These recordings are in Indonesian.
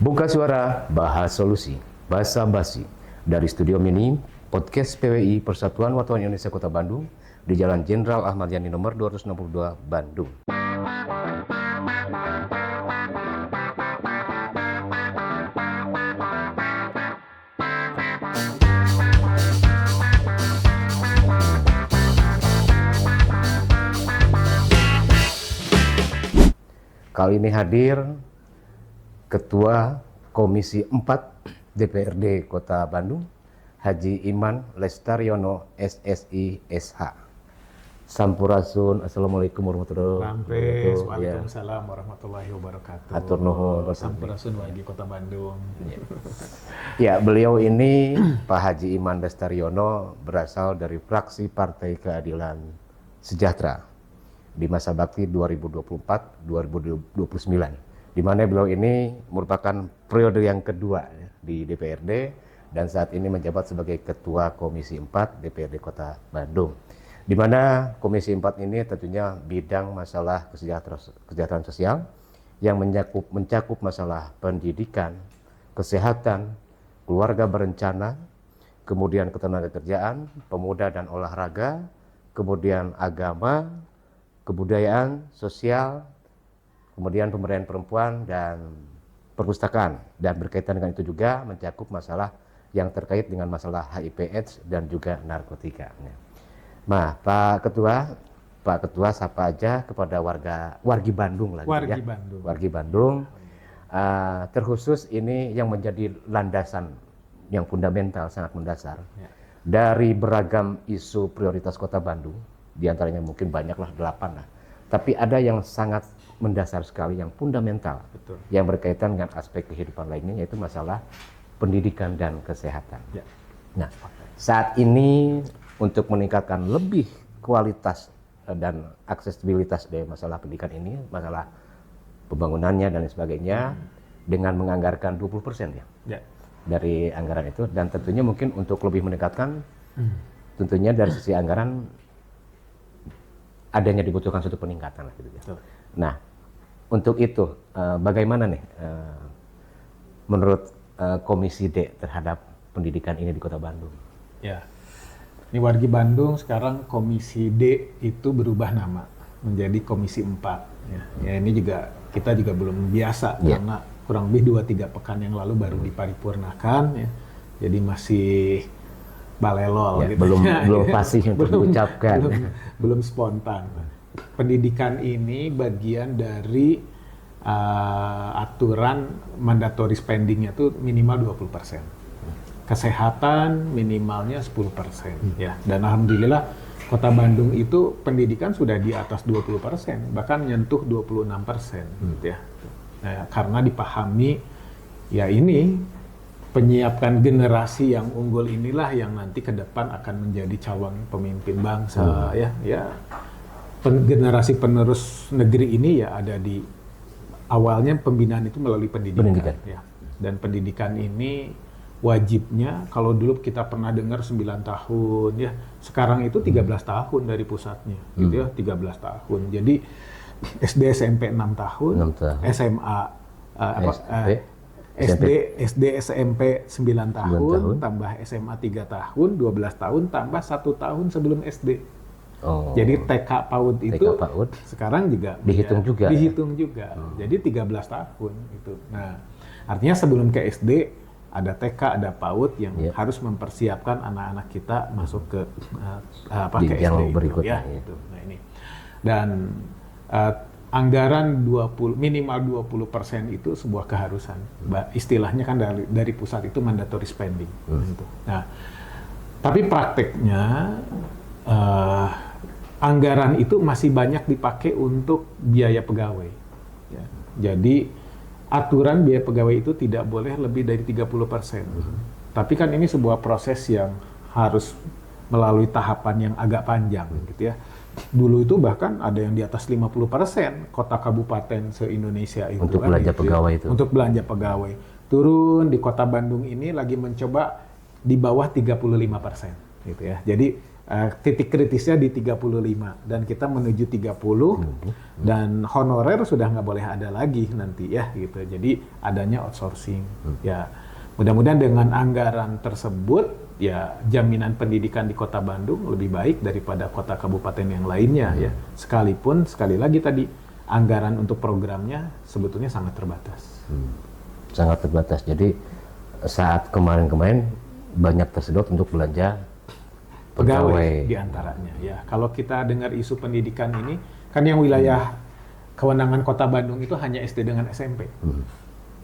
Buka suara, bahas solusi, basa basi dari Studio Mini, Podcast PWI Persatuan Wartawan Indonesia Kota Bandung di Jalan Jenderal Ahmad Yani nomor 262 Bandung. Kali ini hadir Ketua Komisi 4 DPRD Kota Bandung, Haji Iman Lestaryono SSI SH. Sampurasun, Assalamualaikum warahmatullahi wabarakatuh. Waalaikumsalam warahmatullahi wabarakatuh. Atur nuhun. Sampurasun wargi Kota Bandung. Ya, beliau ini Pak Haji Iman Lestaryono berasal dari fraksi Partai Keadilan Sejahtera di masa bakti 2024-2029, di mana beliau ini merupakan periode yang kedua di DPRD dan saat ini menjabat sebagai Ketua Komisi 4 DPRD Kota Bandung, di mana Komisi 4 ini tentunya bidang masalah kesejahteraan sosial yang mencakup masalah pendidikan, kesehatan, keluarga berencana, kemudian ketenagakerjaan, pemuda dan olahraga, kemudian agama, kebudayaan, sosial, kemudian pemberdayaan perempuan dan perpustakaan, dan berkaitan dengan itu juga mencakup masalah yang terkait dengan masalah HIV/AIDS dan juga narkotika. Nah, Pak Ketua sapa aja kepada wargi Bandung lagi Wargi ya. Bandung. Wargi Bandung. Terkhusus ini yang menjadi landasan yang fundamental, sangat mendasar dari beragam isu prioritas Kota Bandung. Di antaranya mungkin banyaklah 8 lah. Tapi ada yang sangat mendasar sekali, yang fundamental. Betul. Yang berkaitan dengan aspek kehidupan lainnya, yaitu masalah pendidikan dan kesehatan. Ya. Nah, saat ini untuk meningkatkan lebih kualitas dan aksesibilitas dari masalah pendidikan ini, masalah pembangunannya dan sebagainya, dengan menganggarkan 20% ya. Dari anggaran itu, dan tentunya mungkin untuk lebih meningkatkan, tentunya dari sisi anggaran adanya dibutuhkan suatu peningkatan lah gitu ya. Nah, untuk itu bagaimana nih menurut Komisi D terhadap pendidikan ini di Kota Bandung? Ya, ini wargi Bandung sekarang Komisi D itu berubah nama menjadi Komisi 4. Ya, ini juga kita juga belum biasa karena kurang lebih 2-3 pekan yang lalu baru diparipurnakan ya. Jadi masih balelol Ya, gitu. belum fasih untuk diucapkan. Belum spontan. Pendidikan ini bagian dari aturan mandatory spending-nya itu minimal 20%. Kesehatan minimalnya 10%. Ya. Dan alhamdulillah Kota Bandung itu pendidikan sudah di atas 20%, bahkan nyentuh 26%. Ya. Nah, karena dipahami ya ini penyiapkan generasi yang unggul inilah yang nanti ke depan akan menjadi calon pemimpin bangsa generasi penerus negeri ini ya ada di awalnya pembinaan itu melalui pendidikan. Ya. Dan pendidikan ini wajibnya kalau dulu kita pernah dengar 9 tahun ya, sekarang itu 13 tahun dari pusatnya gitu ya, 13 tahun. Jadi SD SMP 6 tahun, SMA SD SMP 9 tahun, tambah SMA 3 tahun, 12 tahun, tambah 1 tahun sebelum SD. Jadi TK PAUD itu sekarang juga dihitung juga. Jadi 13 tahun itu. Nah, artinya sebelum ke SD ada TK, ada PAUD yang harus mempersiapkan anak-anak kita masuk ke ke SD berikutnya. Gitu. Nah, ini. Dan anggaran minimal 20% itu sebuah keharusan. Istilahnya kan dari pusat itu mandatory spending. Gitu. Nah, tapi prakteknya anggaran itu masih banyak dipakai untuk biaya pegawai. Ya. Jadi aturan biaya pegawai itu tidak boleh lebih dari 30%. Tapi kan ini sebuah proses yang harus melalui tahapan yang agak panjang, gitu ya. Dulu itu bahkan ada yang di atas 50% kota kabupaten se-Indonesia itu untuk belanja pegawai itu. Untuk belanja pegawai. Turun di Kota Bandung ini lagi mencoba di bawah 35%, gitu ya. Jadi titik kritisnya di 35 dan kita menuju 30 dan honorer sudah nggak boleh ada lagi nanti ya gitu. Jadi adanya outsourcing. Ya mudah-mudahan dengan anggaran tersebut ya jaminan pendidikan di Kota Bandung lebih baik daripada kota kabupaten yang lainnya ya. Sekalipun sekali lagi tadi anggaran untuk programnya sebetulnya sangat terbatas. Sangat terbatas. Jadi saat kemarin-kemarin banyak tersedot untuk belanja pegawai diantaranya ya. Kalau kita dengar isu pendidikan ini kan yang wilayah kewenangan Kota Bandung itu hanya SD dengan SMP.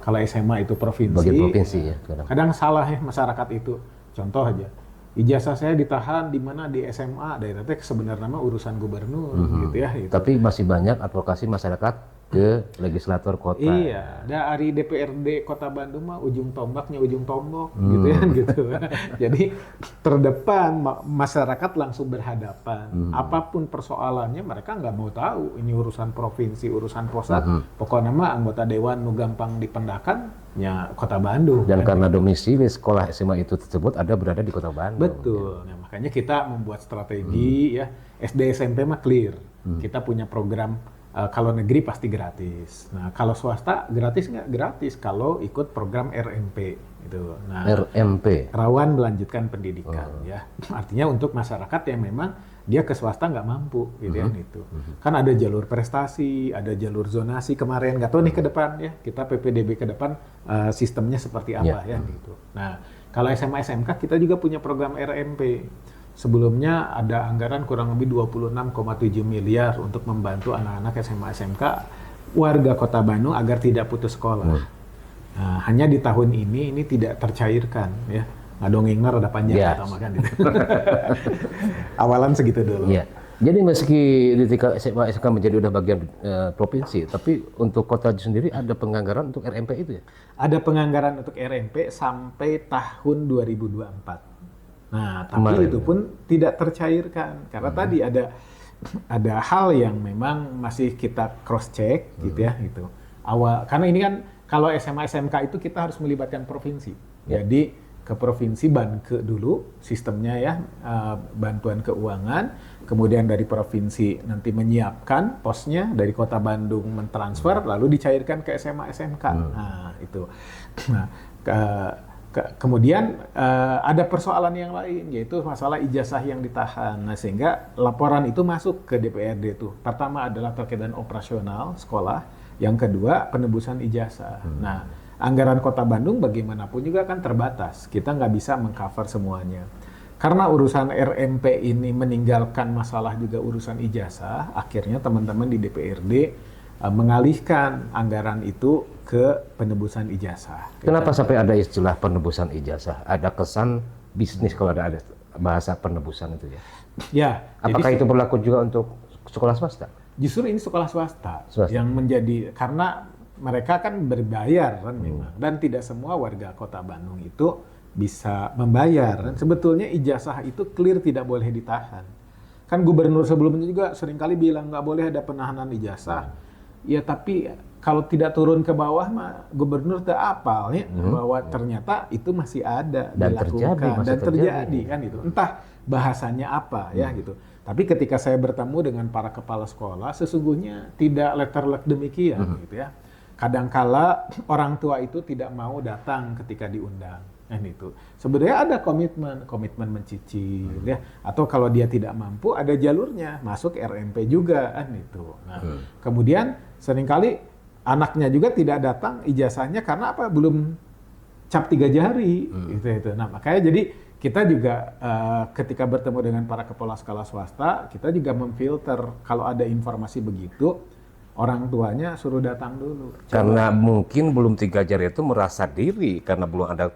Kalau SMA itu provinsi. Bagian provinsi ya. Kadang salah ya masyarakat itu. Contoh aja, ijazah saya ditahan di mana di SMA, daerah teh sebenarnya mah urusan gubernur gitu ya. Gitu. Tapi masih banyak advokasi masyarakat ke legislator kota. Iya, dari DPRD Kota Bandung mah ujung tombaknya ujung tombok gitu ya gitu. Jadi terdepan masyarakat langsung berhadapan. Apapun persoalannya mereka nggak mau tahu. Ini urusan provinsi, urusan pusat. Pokoknya mah anggota dewan nu gampang dipendakan ya Kota Bandung. Dan karena domisili sekolah SMA itu tersebut ada berada di Kota Bandung. Betul. Nah, makanya kita membuat strategi ya. SD SMP mah clear. Kita punya program kalau negeri pasti gratis. Nah, kalau swasta gratis nggak? Gratis kalau ikut program RMP gitu. Nah, RMP. Rawan melanjutkan pendidikan ya. Artinya untuk masyarakat yang memang dia ke swasta nggak mampu gitu ya itu. Kan ada jalur prestasi, ada jalur zonasi kemarin. Nggak tahu nih ke depan ya. Kita PPDB ke depan sistemnya seperti apa ya gitu. Nah, kalau SMA SMK kita juga punya program RMP. Sebelumnya ada anggaran kurang lebih 26,7 miliar untuk membantu anak-anak SMA SMK warga Kota Bandung agar tidak putus sekolah. Nah, hanya di tahun ini tidak tercairkan ya. Ngadongengnya rada panjang atau makan gitu. Awalan segitu dulu. Ya. Jadi meski di tingkat SMA SMK menjadi udah bagian provinsi, tapi untuk kota sendiri ada penganggaran untuk RMP itu ya? Ada penganggaran untuk RMP sampai tahun 2024. Nah, tapi Kemarin, itu pun tidak tercairkan karena tadi ada hal yang memang masih kita cross check gitu ya gitu. Karena ini kan kalau SMA SMK itu kita harus melibatkan provinsi. Jadi ke provinsi Banke dulu sistemnya ya bantuan keuangan, kemudian dari provinsi nanti menyiapkan posnya, dari Kota Bandung mentransfer lalu dicairkan ke SMA SMK. Nah, itu. Nah, kemudian ada persoalan yang lain yaitu masalah ijazah yang ditahan. Nah, sehingga laporan itu masuk ke DPRD tuh. Pertama adalah terkait dengan operasional sekolah, yang kedua penebusan ijazah. Nah, anggaran Kota Bandung bagaimanapun juga kan terbatas. Kita nggak bisa mengcover semuanya. Karena urusan RMP ini meninggalkan masalah juga urusan ijazah, akhirnya teman-teman di DPRD mengalihkan anggaran itu ke penebusan ijazah. Kenapa sampai ada istilah penebusan ijazah? Ada kesan bisnis kalau ada bahasa penebusan itu ya? Ya. Apakah itu berlaku juga untuk sekolah swasta? Justru ini sekolah swasta yang menjadi, karena mereka kan berbayar kan memang, dan tidak semua warga Kota Bandung itu bisa membayar. Dan sebetulnya ijazah itu clear tidak boleh ditahan. Kan gubernur sebelumnya juga seringkali bilang nggak boleh ada penahanan ijazah. Ya tapi kalau tidak turun ke bawah mah gubernur tak apal ya bahwa ternyata itu masih ada dan dilakukan terjadi kan itu. Entah bahasanya apa ya gitu. Tapi ketika saya bertemu dengan para kepala sekolah sesungguhnya tidak letterlek demikian gitu ya. Kadangkala orang tua itu tidak mau datang ketika diundang. Kan itu. Sebenarnya ada komitmen mencicil ya, atau kalau dia tidak mampu ada jalurnya masuk RMP juga kan itu. Nah, kemudian seringkali anaknya juga tidak datang ijazahnya karena apa? Belum cap 3 jari gitu. Nah, makanya jadi kita juga ketika bertemu dengan para kepala sekolah swasta, kita juga memfilter kalau ada informasi begitu. Orang tuanya suruh datang dulu. Karena mungkin belum 3 jari itu merasa diri karena belum ada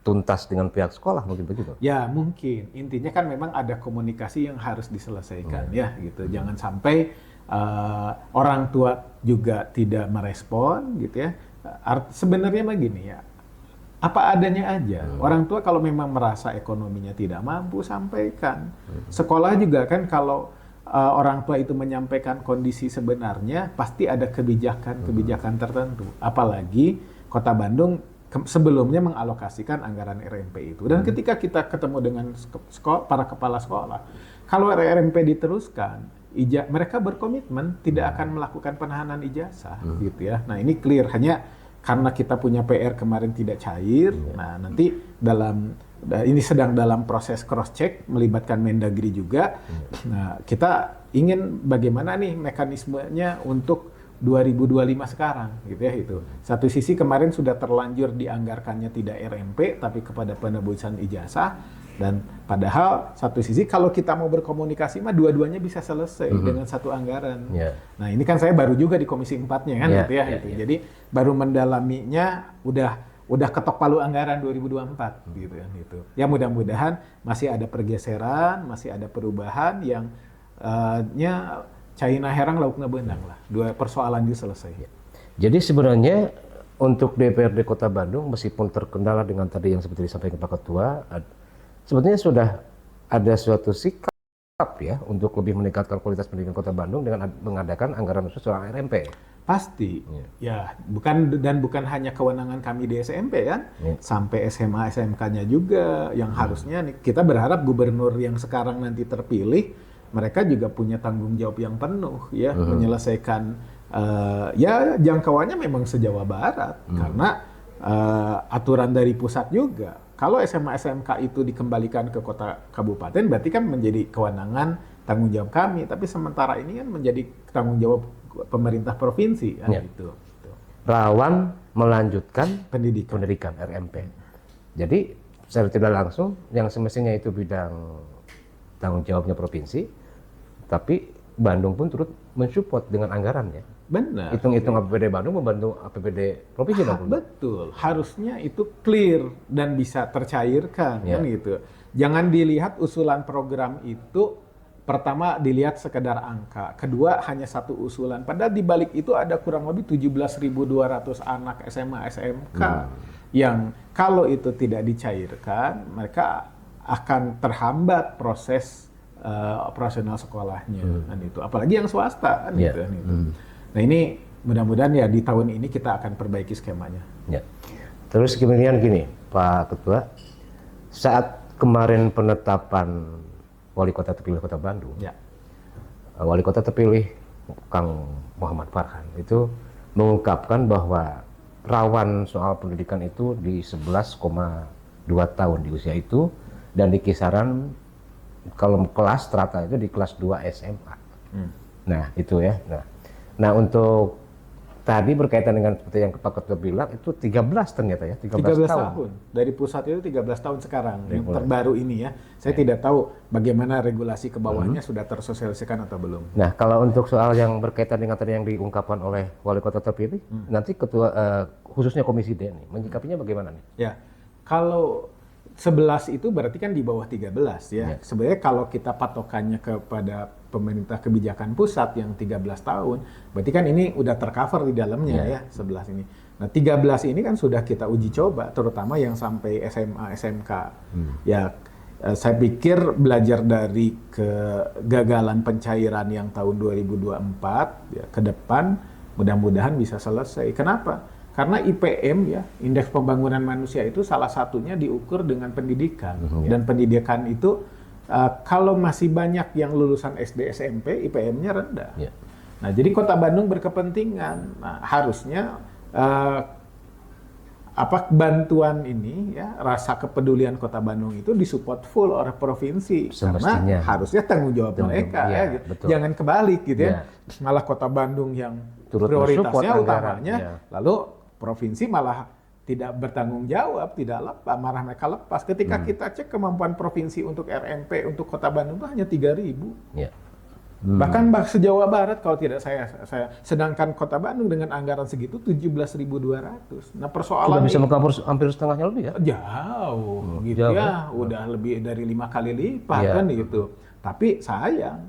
tuntas dengan pihak sekolah, mungkin begitu? Ya mungkin, intinya kan memang ada komunikasi yang harus diselesaikan ya gitu. Jangan sampai orang tua juga tidak merespon gitu ya. Sebenarnya begini ya, apa adanya aja. Orang tua kalau memang merasa ekonominya tidak mampu, sampaikan. Sekolah juga kan kalau orang tua itu menyampaikan kondisi sebenarnya, pasti ada kebijakan-kebijakan tertentu. Apalagi Kota Bandung sebelumnya mengalokasikan anggaran RMP itu. Dan ketika kita ketemu dengan para kepala sekolah, kalau RMP diteruskan, mereka berkomitmen tidak akan melakukan penahanan ijazah, gitu ya. Nah ini clear, hanya karena kita punya PR kemarin tidak cair. Nah nanti ini sedang dalam proses cross check melibatkan Mendagri juga. Nah kita ingin bagaimana nih mekanismenya untuk 2025 sekarang, gitu ya itu. Satu sisi kemarin sudah terlanjur dianggarkannya tidak RMP tapi kepada penebusan ijazah, dan padahal satu sisi kalau kita mau berkomunikasi mah dua-duanya bisa selesai dengan satu anggaran. Nah ini kan saya baru juga di Komisi 4-nya kan, gitu ya. Jadi baru mendalaminya udah ketok palu anggaran 2024, gitu kan itu. Ya mudah-mudahan masih ada pergeseran, masih ada perubahan yang China herang lauk ngebenang lah. Dua persoalan itu selesai. Jadi sebenarnya untuk DPRD Kota Bandung meskipun terkendala dengan tadi yang seperti disampaikan Pak Ketua, sebetulnya sudah ada suatu sikap ya untuk lebih meningkatkan kualitas pendidikan Kota Bandung dengan mengadakan anggaran khusus soal RMP. Pasti, ya bukan hanya kewenangan kami di SMP kan, sampai SMA SMK-nya juga yang harusnya kita berharap gubernur yang sekarang nanti terpilih mereka juga punya tanggung jawab yang penuh ya menyelesaikan ya jangkauannya memang se-Jawa Barat karena aturan dari pusat juga. Kalau SMA SMK itu dikembalikan ke kota kabupaten berarti kan menjadi kewenangan tanggung jawab kami, tapi sementara ini kan menjadi tanggung jawab pemerintah provinsi kan gitu. Rawan melanjutkan pendidikan RMP. Jadi secara tidak langsung yang semestinya itu bidang tanggung jawabnya provinsi, tapi Bandung pun turut mensupport dengan anggarannya. Benar. Hitung-hitung APBD Bandung membantu APBD provinsi. Betul. Harusnya itu clear dan bisa tercairkan kan gitu. Jangan dilihat usulan program itu pertama dilihat sekedar angka, kedua hanya satu usulan. Padahal di balik itu ada kurang lebih 17.200 anak SMA SMK yang kalau itu tidak dicairkan, mereka akan terhambat proses operasional sekolahnya kan itu, apalagi yang swasta kan gitu. Nah ini mudah-mudahan ya di tahun ini kita akan perbaiki skemanya. Terus kemudian gini Pak Ketua, saat kemarin penetapan wali kota terpilih Kota Bandung, wali kota terpilih Kang Muhammad Farhan itu mengungkapkan bahwa rawan soal pendidikan itu di 11,2 tahun di usia itu, dan di kisaran kalau kelas strata itu di kelas 2 SMA. Nah itu ya. Nah untuk tadi berkaitan dengan seperti yang Pak Ketua bilang itu 13 ternyata ya, 13 tahun. Dari pusat itu 13 tahun sekarang yang terbaru ini ya. Saya tidak tahu bagaimana regulasi ke bawahnya sudah tersosialisasikan atau belum. Nah kalau untuk soal yang berkaitan dengan tadi yang diungkapkan oleh wali kota terpilih, nanti ketua khususnya Komisi D nih menyikapinya bagaimana nih? Ya kalau 11 itu berarti kan di bawah 13 ya. Sebenarnya kalau kita patokannya kepada pemerintah kebijakan pusat yang 13 tahun, berarti kan ini udah tercover di dalamnya ya 11 ini. Nah 13 ini kan sudah kita uji coba, terutama yang sampai SMA, SMK. Ya saya pikir belajar dari kegagalan pencairan yang tahun 2024 ya, ke depan mudah-mudahan bisa selesai. Kenapa? Karena IPM ya, Indeks Pembangunan Manusia itu salah satunya diukur dengan pendidikan. Dan pendidikan itu kalau masih banyak yang lulusan SD SMP, IPM-nya rendah. Nah, jadi Kota Bandung berkepentingan. Nah, harusnya bantuan ini ya, rasa kepedulian Kota Bandung itu disupport full oleh provinsi. Karena harusnya tanggung jawab mereka ya, gitu. Jangan kebalik gitu ya. Malah Kota Bandung yang prioritasnya utamanya, lalu provinsi malah tidak bertanggung jawab, tidak lepas, malah mereka lepas. Ketika kita cek kemampuan provinsi untuk RMP untuk Kota Bandung itu hanya 3.000. Bahkan se-Jawa Barat kalau tidak saya sedangkan Kota Bandung dengan anggaran segitu 17.200. Nah, persoalan sudah bisa mengcover hampir setengahnya lebih ya? Jauh gitu ya, udah lebih dari 5 kali lipat kan gitu. Tapi sayang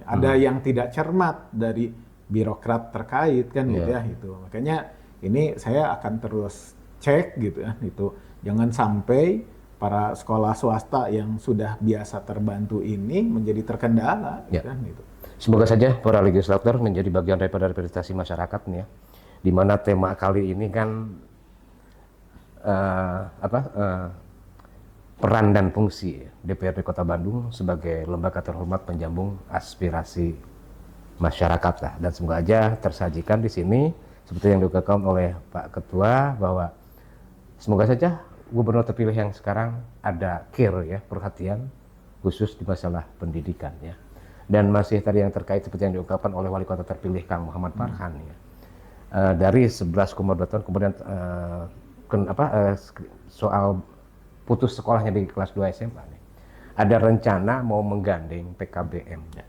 ada yang tidak cermat dari birokrat terkait kan gitu ya itu. Makanya ini saya akan terus cek gitu ya itu. Jangan sampai para sekolah swasta yang sudah biasa terbantu ini menjadi terkendala kan gitu. Semoga saja para legislator menjadi bagian daripada representasi masyarakat nih ya. Di mana tema kali ini kan peran dan fungsi DPRD Kota Bandung sebagai lembaga terhormat penjambung aspirasi masyarakat lah. Dan semoga aja tersajikan di sini seperti yang diungkapkan oleh Pak Ketua bahwa semoga saja gubernur terpilih yang sekarang ada care ya, perhatian khusus di masalah pendidikan ya. Dan masih tadi yang terkait seperti yang diungkapkan oleh Wali Kota terpilih Kang Muhammad Farhan ya. Dari 11,2 tahun kemudian soal putus sekolahnya di kelas 2 SMA nih. Ada rencana mau menggandeng PKBM ya.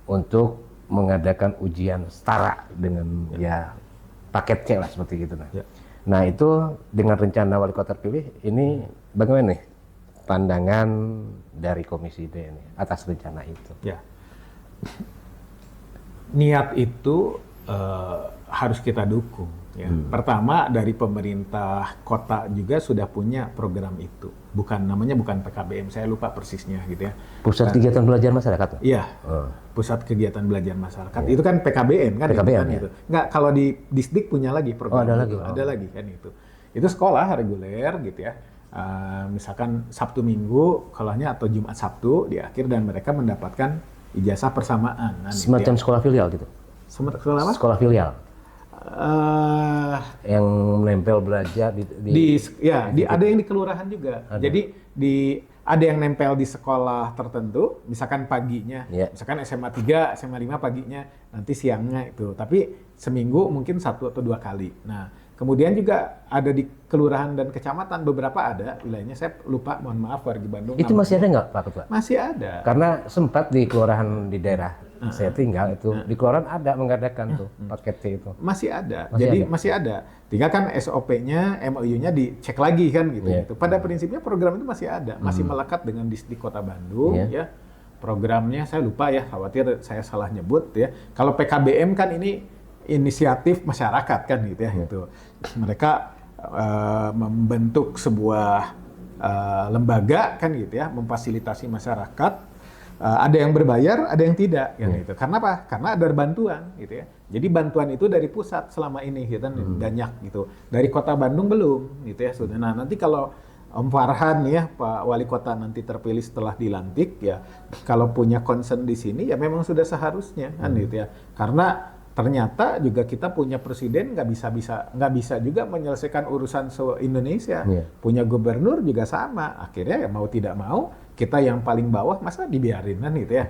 Untuk mengadakan ujian setara dengan ya paket C lah seperti gitu nah. Nah itu dengan rencana Wali Kota terpilih ini bagaimana nih pandangan dari Komisi D ini atas rencana itu? Ya. Niat itu harus kita dukung. Ya. Pertama dari pemerintah kota juga sudah punya program itu. Namanya bukan PKBM, saya lupa persisnya gitu ya. Pusat Kegiatan Belajar Masyarakat? Iya, Pusat Kegiatan Belajar Masyarakat. Itu kan PKBM kan? PKBM kan ya? Itu. Nggak, kalau di Disdik punya lagi program itu. Ada lagi kan itu. Itu sekolah reguler gitu ya. Misalkan Sabtu Minggu sekolahnya atau Jumat Sabtu di akhir dan mereka mendapatkan ijazah persamaan. Semacam sekolah filial gitu? Sekolah apa? Sekolah filial. Yang nempel belajar ada yang di kelurahan juga. Ada. Jadi ada yang nempel di sekolah tertentu, misalkan paginya, misalkan SMA 3, SMA 5 paginya, nanti siangnya itu. Tapi seminggu mungkin 1 atau 2 kali. Nah, kemudian juga ada di kelurahan dan kecamatan, beberapa ada, wilayahnya saya lupa, mohon maaf warga Bandung. Itu masih ada nggak Pak Ketua? Masih ada. Karena sempat di kelurahan di daerah saya tinggal itu, di kelurahan ada mengadakan tuh paket C itu. Masih ada, masih ada. Tinggal kan SOP-nya, MOU-nya dicek lagi kan gitu. Gitu. Pada prinsipnya program itu masih ada, masih melekat dengan Disdik Kota Bandung ya. Programnya saya lupa ya, khawatir saya salah nyebut ya. Kalau PKBM kan ini inisiatif masyarakat kan gitu ya. Gitu. Mereka membentuk sebuah lembaga kan gitu ya, memfasilitasi masyarakat. Ada yang berbayar, ada yang tidak, gitu. Karena apa? Karena ada bantuan, gitu ya. Jadi bantuan itu dari pusat selama ini, gitu, banyak, gitu. Dari Kota Bandung belum, gitu ya. Nah nanti kalau Om Farhan ya, Pak Wali Kota nanti terpilih setelah dilantik, ya, kalau punya concern di sini, ya memang sudah seharusnya, kan, gitu ya. Karena ternyata juga kita punya presiden nggak bisa juga menyelesaikan urusan se-Indonesia. Punya gubernur juga sama. Akhirnya ya mau tidak mau kita yang paling bawah masa dibiarin kan gitu ya.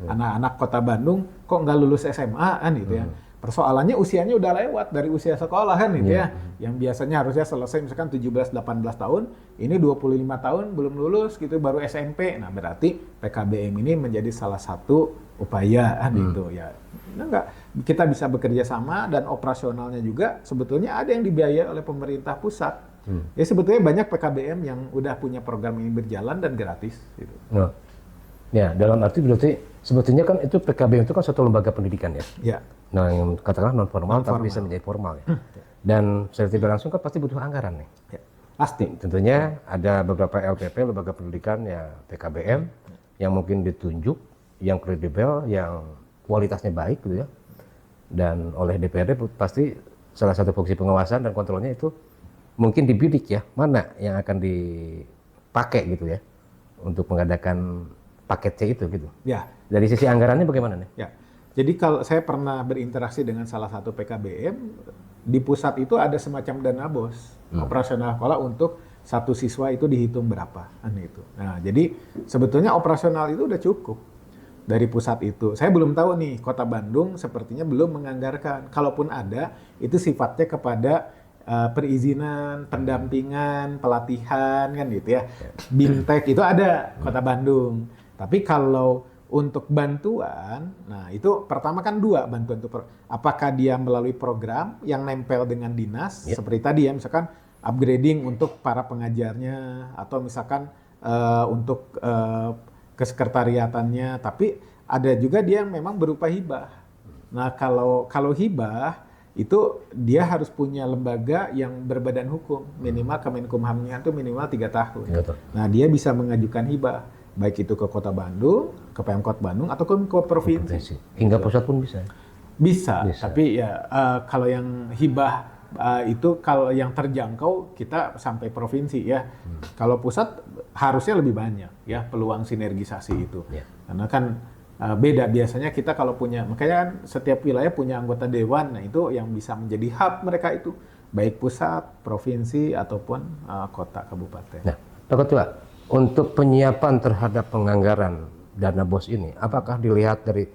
Anak-anak Kota Bandung kok nggak lulus SMA kan gitu ya. Persoalannya usianya udah lewat dari usia sekolah kan gitu ya. Yang biasanya harusnya selesai misalkan 17-18 tahun, ini 25 tahun belum lulus gitu baru SMP. Nah, berarti PKBM ini menjadi salah satu upaya kan gitu ya. Nah, kita bisa bekerja sama dan operasionalnya juga sebetulnya ada yang dibiayai oleh pemerintah pusat. Ya sebetulnya banyak PKBM yang udah punya program ini berjalan dan gratis gitu. Ya, dalam arti berarti sebetulnya kan itu PKBM itu kan suatu lembaga pendidikan ya. Ya. Nah, yang katakanlah non formal tapi bisa menjadi formal ya. Dan secara tidak langsung kan pasti butuh anggaran nih. Ya. Pasti. Tentunya ada beberapa LPP, lembaga pendidikan ya PKBM yang mungkin ditunjuk, yang kredibel, yang kualitasnya baik gitu ya. Dan oleh DPRD pasti salah satu fungsi pengawasan dan kontrolnya itu mungkin dibidik ya, mana yang akan dipakai gitu ya untuk mengadakan paket C itu gitu. Ya. Dari sisi anggarannya bagaimana nih? Ya. Jadi kalau saya pernah berinteraksi dengan salah satu PKBM, di pusat itu ada semacam dana bos operasional sekolah untuk satu siswa itu dihitung berapa kan itu. Nah, jadi sebetulnya operasional itu udah cukup dari pusat itu. Saya belum tahu nih, Kota Bandung sepertinya belum menganggarkan. Kalaupun ada, itu sifatnya kepada perizinan, pendampingan, pelatihan kan gitu ya. Bintek itu ada Kota Bandung. Tapi kalau untuk bantuan, nah itu pertama kan 2 bantuan itu. Apakah dia melalui program yang nempel dengan dinas, seperti tadi ya, misalkan upgrading untuk para pengajarnya, atau misalkan untuk kesekretariatannya, tapi ada juga dia yang memang berupa hibah. Nah kalau hibah, itu dia harus punya lembaga yang berbadan hukum, minimal Kemenkumhamnya itu minimal 3 tahun. Nah dia bisa mengajukan hibah, baik itu ke Kota Bandung, ke Pemkot Bandung, atau ke provinsi. Hingga pusat pun bisa? Bisa. Tapi ya kalau yang hibah itu kalau yang terjangkau kita sampai provinsi ya. Kalau pusat harusnya lebih banyak ya peluang sinergisasi itu. Karena kan beda biasanya kita kalau punya, makanya kan setiap wilayah punya anggota dewan, nah itu yang bisa menjadi hub mereka itu, baik pusat, provinsi ataupun kota kabupaten. Nah, Pak Ketua, untuk penyiapan terhadap penganggaran dana BOS ini, apakah dilihat dari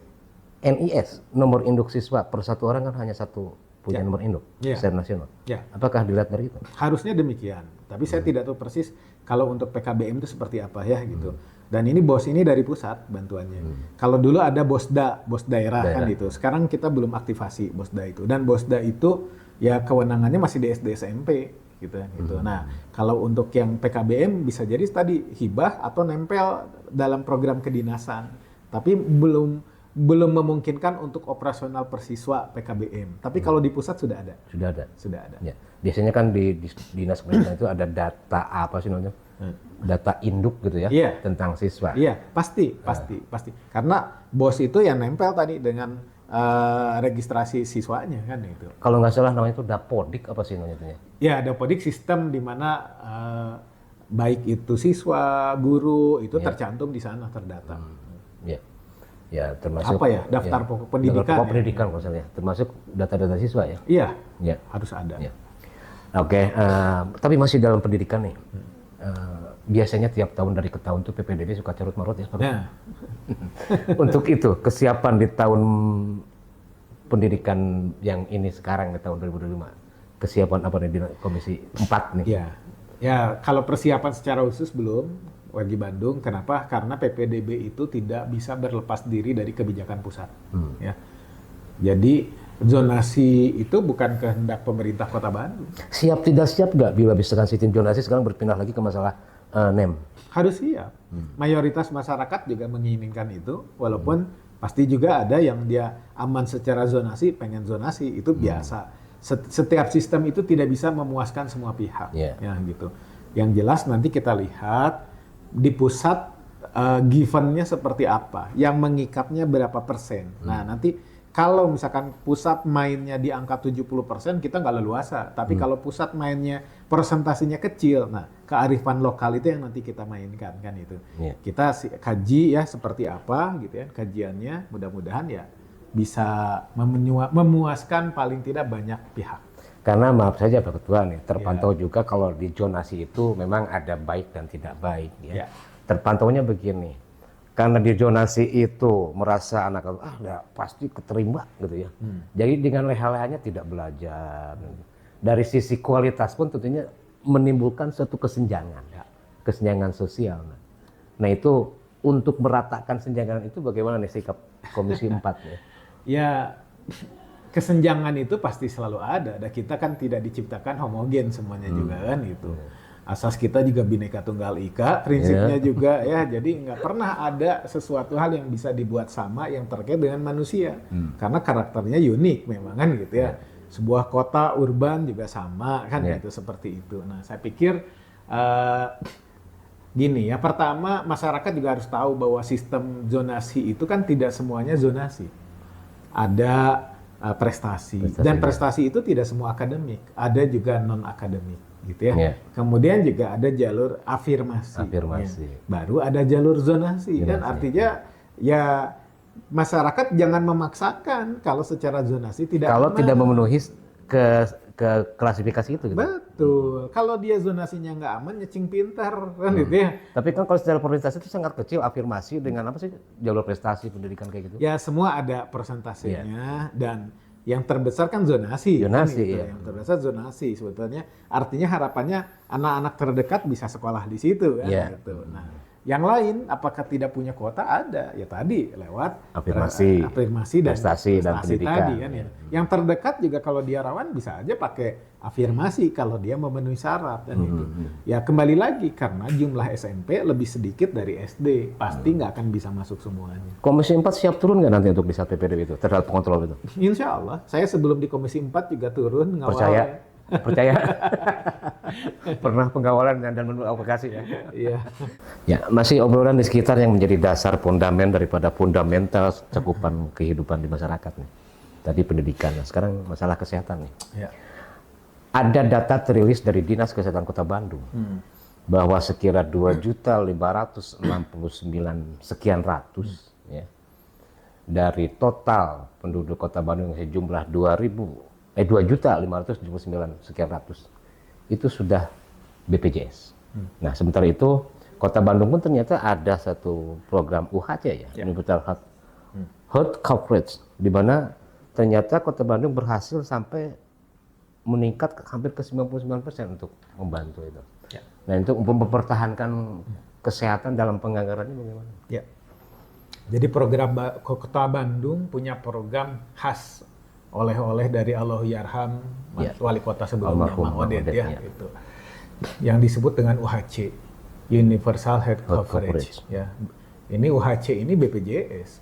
NIS, nomor induk siswa per satu orang kan hanya satu punya nomor induk secara nasional. Apakah dilihat dari itu? Harusnya demikian, tapi saya tidak tahu persis kalau untuk PKBM itu seperti apa ya gitu. Dan ini BOS ini dari pusat bantuannya. Kalau dulu ada BOSDA, BOS daerah kan gitu. Sekarang kita belum aktivasi BOSDA itu. Dan BOSDA itu ya kewenangannya masih di SD SMP gitu. Nah, kalau untuk yang PKBM bisa jadi tadi hibah atau nempel dalam program kedinasan. Tapi belum memungkinkan untuk operasional persiswa PKBM. Tapi kalau di pusat sudah ada. Sudah ada. Ya. Biasanya kan di dinas pendidikan itu ada data apa sih namanya? Data induk gitu ya, tentang siswa. Iya, pasti. Karena BOS itu yang nempel tadi dengan registrasi siswanya kan itu. Kalau nggak salah namanya itu Dapodik apa sih namanya itu ya? Ya, Dapodik sistem di mana baik itu siswa, guru itu tercantum di sana terdata. Ya, termasuk apa ya? Daftar pokok pendidikan. Daftar pokok pendidikan misalnya, termasuk data-data siswa ya? Iya. Harus ada. Ya. Oke, tapi masih dalam pendidikan nih. Biasanya tiap tahun dari ke tahun tuh PPDB suka carut marut ya, Pak. Untuk itu, kesiapan di tahun pendidikan yang ini sekarang di tahun 2025, kesiapan apa nih di Komisi 4 nih? Ya, kalau persiapan secara khusus belum. Wargi Bandung, kenapa? Karena PPDB itu tidak bisa berlepas diri dari kebijakan pusat. Ya. Jadi zonasi itu bukan kehendak pemerintah Kota Bandung. Siap tidak siap nggak bila misalkan sistem zonasi sekarang berpindah lagi ke masalah NEM? Harus siap. Mayoritas masyarakat juga menginginkan itu, walaupun pasti juga ada yang dia aman secara zonasi, pengen zonasi, itu biasa. Setiap sistem itu tidak bisa memuaskan semua pihak. Ya, gitu. Yang jelas nanti kita lihat di pusat given-nya seperti apa, yang mengikatnya berapa persen. Nah, nanti kalau misalkan pusat mainnya di angka 70%, kita nggak leluasa. Tapi kalau pusat mainnya persentasenya kecil, nah kearifan lokal itu yang nanti kita mainkan kan itu. Kita kaji ya seperti apa gitu ya kajiannya, mudah-mudahan ya bisa memuaskan paling tidak banyak pihak. Karena maaf saja Pak Ketua nih, terpantau juga kalau di zonasi itu memang ada baik dan tidak baik. Ya. Terpantaunya begini, karena di zonasi itu merasa anak ya pasti keterima gitu ya. Jadi dengan leha-lehanya tidak belajar. Dari sisi kualitas pun tentunya menimbulkan suatu kesenjangan, kesenjangan sosial. Nah itu untuk meratakan senjangan itu bagaimana nih sikap Komisi 4 ya? Ya. Kesenjangan itu pasti selalu ada. Dan kita kan tidak diciptakan homogen semuanya juga kan gitu. Asas kita juga Bhinneka Tunggal Ika, prinsipnya juga ya. Jadi nggak pernah ada sesuatu hal yang bisa dibuat sama yang terkait dengan manusia. Karena karakternya unik memang kan gitu ya. Sebuah kota urban juga sama kan gitu seperti itu. Nah saya pikir gini ya. Pertama masyarakat juga harus tahu bahwa sistem zonasi itu kan tidak semuanya zonasi. Ada prestasi. Dan prestasi itu tidak semua akademik, ada juga non akademik gitu ya. Kemudian juga ada jalur afirmasi. Baru ada jalur zonasi. Dan artinya ya masyarakat jangan memaksakan kalau secara zonasi tidak tidak memenuhi ke klasifikasi itu gitu. Betul. Kalau dia zonasinya nggak aman, nyecing pintar kan gitu ya. Tapi kan kalau secara persentase itu sangat kecil afirmasi dengan apa sih jalur prestasi pendidikan kayak gitu. Ya semua ada persentasenya dan yang terbesar kan zonasi. Kan gitu. Yang terbesar zonasi sebetulnya. Artinya harapannya anak-anak terdekat bisa sekolah di situ kan gitu. Nah, yang lain apakah tidak punya kuota? Ada. Ya tadi lewat afirmasi dan prestasi dan pendidikan. Tadi, kan, ya. Yang terdekat juga kalau dia rawan bisa aja pakai afirmasi kalau dia memenuhi syarat dan itu. Ya kembali lagi karena jumlah SMP lebih sedikit dari SD, pasti nggak akan bisa masuk semuanya. Komisi 4 siap turun nggak nanti untuk di saat PPDB itu terhadap pengontrol itu? Insya Allah. Saya sebelum di Komisi 4 juga turun ngawal. Percaya pernah pengawalan dan mengadvokasi ya. Iya. Ya, masih obrolan di sekitar yang menjadi dasar fondamen daripada fundamental cakupan kehidupan di masyarakat nih. Tadi pendidikan, nah sekarang masalah kesehatan nih. ada data terilis dari Dinas Kesehatan Kota Bandung bahwa sekira 2.569 sekian ratus ya, dari total penduduk Kota Bandung yang sejumlah 2.579 sekian ratus itu sudah BPJS. Nah, sementara itu Kota Bandung pun ternyata ada satu program UHC ya, Universal Health Coverage, di mana ternyata Kota Bandung berhasil sampai meningkat hampir ke 99% untuk membantu itu. Ya. Nah, untuk mempertahankan kesehatan dalam penganggarannya bagaimana? Ya. Jadi program Kota Bandung punya program khas oleh-oleh dari Allahyarham wali kota sebelumnya Mang Odet ya, itu. Yang disebut dengan UHC, Universal Health Coverage. Ya. Ini UHC ini BPJS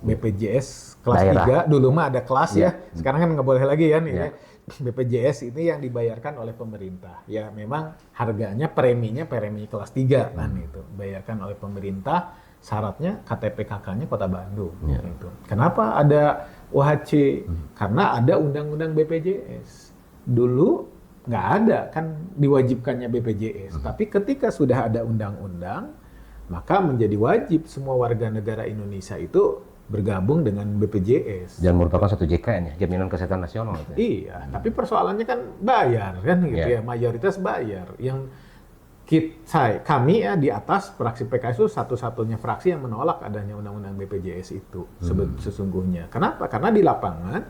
kelas daerah. 3, dulu mah ada kelas ya. Sekarang kan nggak boleh lagi kan ya. BPJS ini yang dibayarkan oleh pemerintah. Ya memang harganya premi kelas 3 kan itu. Bayarkan oleh pemerintah, syaratnya KTP KK-nya Kota Bandung gitu. Kenapa ada UHC? Karena ada undang-undang BPJS. Dulu nggak ada kan diwajibkannya BPJS. Tapi ketika sudah ada undang-undang, maka menjadi wajib semua warga negara Indonesia itu bergabung dengan BPJS. Dan merupakan satu JKN ya, Jaminan Kesehatan Nasional. Itu ya? Iya, tapi persoalannya kan bayar kan gitu ya, mayoritas bayar. Yang kami ya di atas fraksi PKS itu satu-satunya fraksi yang menolak adanya undang-undang BPJS itu sesungguhnya. Kenapa? Karena di lapangan